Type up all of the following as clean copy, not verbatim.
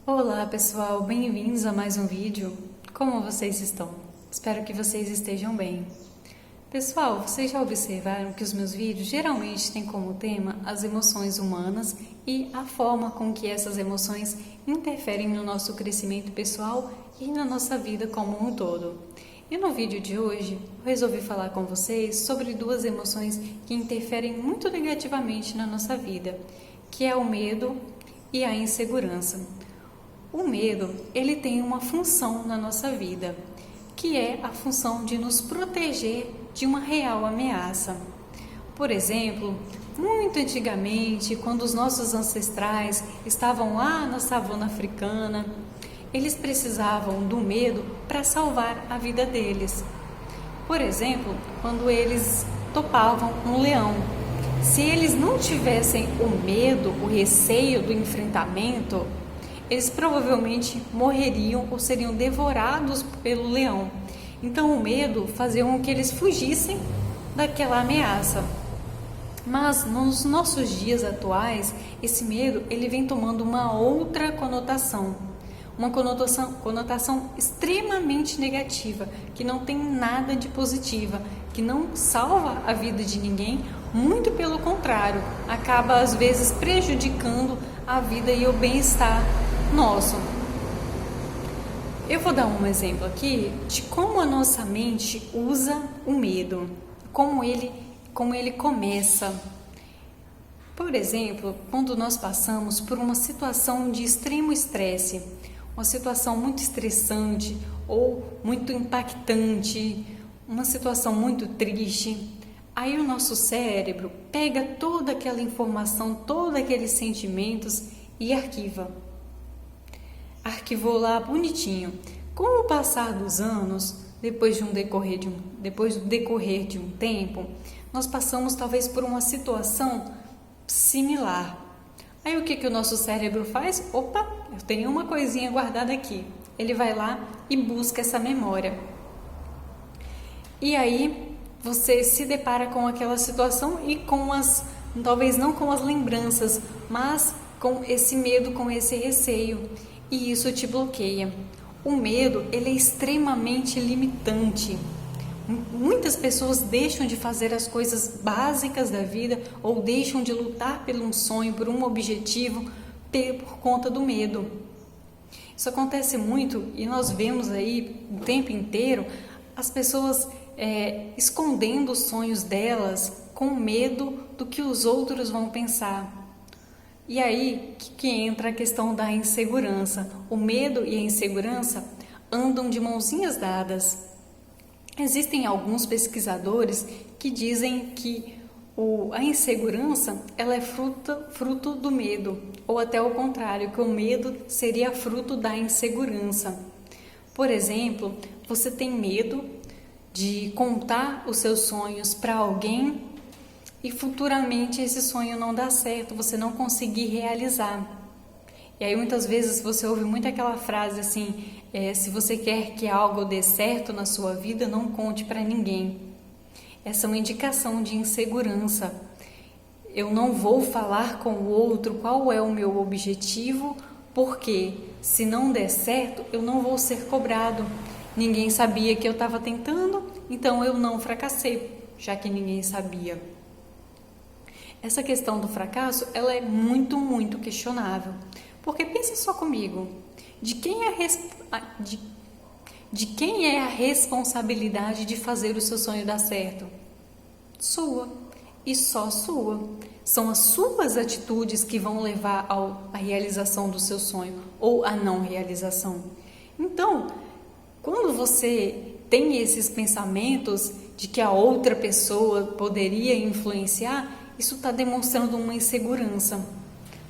Olá pessoal, bem-vindos a mais um vídeo. Como vocês estão? Espero que vocês estejam bem. Pessoal, vocês já observaram que os meus vídeos geralmente têm como tema as emoções humanas e a forma com que essas emoções interferem no nosso crescimento pessoal e na nossa vida como um todo. E no vídeo de hoje, eu resolvi falar com vocês sobre duas emoções que interferem muito negativamente na nossa vida, que é o medo e a insegurança. O medo, ele tem uma função na nossa vida, que é a função de nos proteger de uma real ameaça. Por exemplo, muito antigamente, quando os nossos ancestrais estavam lá na savana africana, eles precisavam do medo para salvar a vida deles. Por exemplo, quando eles topavam um leão. Se eles não tivessem o medo, o receio do enfrentamento, eles provavelmente morreriam ou seriam devorados pelo leão. Então o medo fazia com que eles fugissem daquela ameaça. Mas nos nossos dias atuais, esse medo ele vem tomando uma outra conotação. Uma conotação extremamente negativa, que não tem nada de positiva, que não salva a vida de ninguém, muito pelo contrário, acaba às vezes prejudicando a vida e o bem-estar nosso. Eu vou dar um exemplo aqui de como a nossa mente usa o medo, como ele começa. Por exemplo, quando nós passamos por uma situação de extremo estresse, uma situação muito estressante ou muito impactante, uma situação muito triste, aí o nosso cérebro pega toda aquela informação, todos aqueles sentimentos e arquivou lá bonitinho. Com o passar dos anos, depois do decorrer de um tempo, nós passamos talvez por uma situação similar. Aí o que o nosso cérebro faz? Opa, eu tenho uma coisinha guardada aqui. Ele vai lá e busca essa memória. E aí você se depara com aquela situação e talvez não com as lembranças, mas com esse medo, com esse receio. E isso te bloqueia. O medo, ele é extremamente limitante. Muitas pessoas deixam de fazer as coisas básicas da vida ou deixam de lutar por um sonho, por um objetivo, por conta do medo. Isso acontece muito e nós vemos aí o tempo inteiro as pessoas escondendo os sonhos delas com medo do que os outros vão pensar. E aí que entra a questão da insegurança. O medo e a insegurança andam de mãozinhas dadas. Existem alguns pesquisadores que dizem que a insegurança ela é fruto do medo, ou até o contrário, que o medo seria fruto da insegurança. Por exemplo, você tem medo de contar os seus sonhos para alguém e futuramente esse sonho não dá certo, você não conseguir realizar. E aí muitas vezes você ouve muito aquela frase assim, se você quer que algo dê certo na sua vida, não conte para ninguém. Essa é uma indicação de insegurança. Eu não vou falar com o outro qual é o meu objetivo, porque se não der certo, eu não vou ser cobrado. Ninguém sabia que eu estava tentando, então eu não fracassei, já que ninguém sabia. Essa questão do fracasso, ela é muito, muito questionável. Porque pensa só comigo, de quem é a responsabilidade de fazer o seu sonho dar certo? Sua, e só sua. São as suas atitudes que vão levar à realização do seu sonho ou à não realização. Então, quando você tem esses pensamentos de que a outra pessoa poderia influenciar, isso está demonstrando uma insegurança.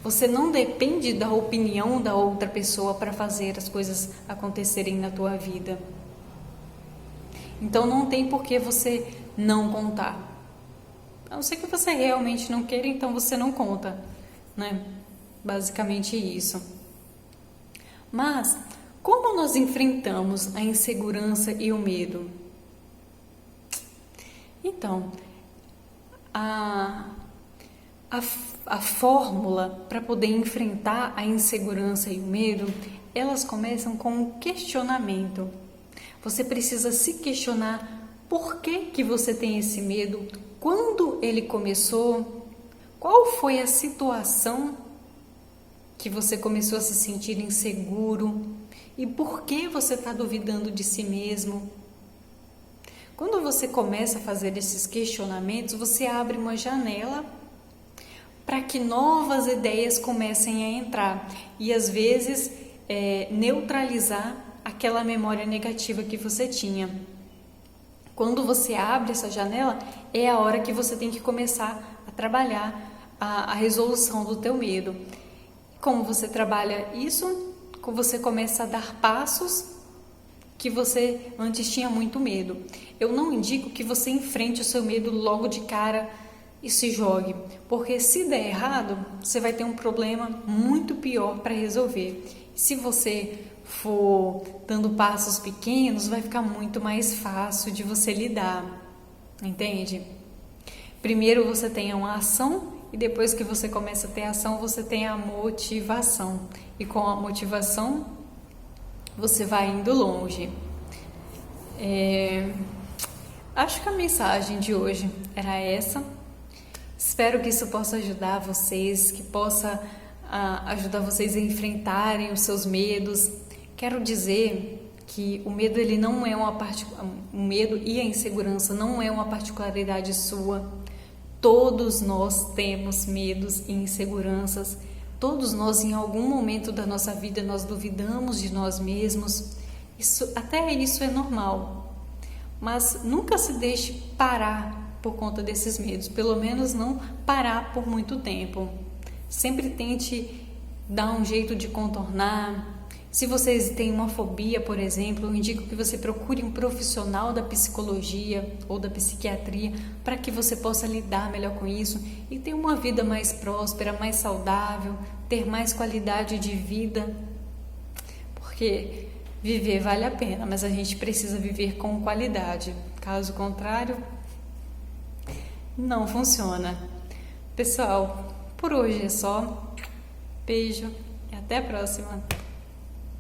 Você não depende da opinião da outra pessoa para fazer as coisas acontecerem na tua vida. Então não tem por que você não contar. A não ser que você realmente não queira, então você não conta, né? Basicamente isso. Mas como nós enfrentamos a insegurança e o medo? Então, a fórmula para poder enfrentar a insegurança e o medo, elas começam com um questionamento. Você precisa se questionar por que você tem esse medo, quando ele começou, qual foi a situação que você começou a se sentir inseguro e por que você está duvidando de si mesmo. Quando você começa a fazer esses questionamentos, você abre uma janela para que novas ideias comecem a entrar e às vezes neutralizar aquela memória negativa que você tinha. Quando você abre essa janela, é a hora que você tem que começar a trabalhar a resolução do teu medo. Como você trabalha isso? Você começa a dar passos que você antes tinha muito medo. Eu não indico que você enfrente o seu medo logo de cara e se jogue, porque se der errado, você vai ter um problema muito pior para resolver. Se você for dando passos pequenos, vai ficar muito mais fácil de você lidar, entende? Primeiro você tem uma ação e depois que você começa a ter ação, você tem a motivação. E com a motivação, você vai indo longe. Acho que a mensagem de hoje era essa. Espero que isso possa ajudar vocês, que possa ajudar vocês a enfrentarem os seus medos. Quero dizer que o medo, ele não é o medo e a insegurança não é uma particularidade sua. Todos nós temos medos e inseguranças. Todos nós, em algum momento da nossa vida, nós duvidamos de nós mesmos. Até isso é normal. Mas nunca se deixe parar por conta desses medos. Pelo menos não parar por muito tempo. Sempre tente dar um jeito de contornar. Se vocês têm uma fobia, por exemplo, eu indico que você procure um profissional da psicologia ou da psiquiatria para que você possa lidar melhor com isso e ter uma vida mais próspera, mais saudável, ter mais qualidade de vida. Porque viver vale a pena, mas a gente precisa viver com qualidade. Caso contrário, não funciona. Pessoal, por hoje é só. Beijo e até a próxima.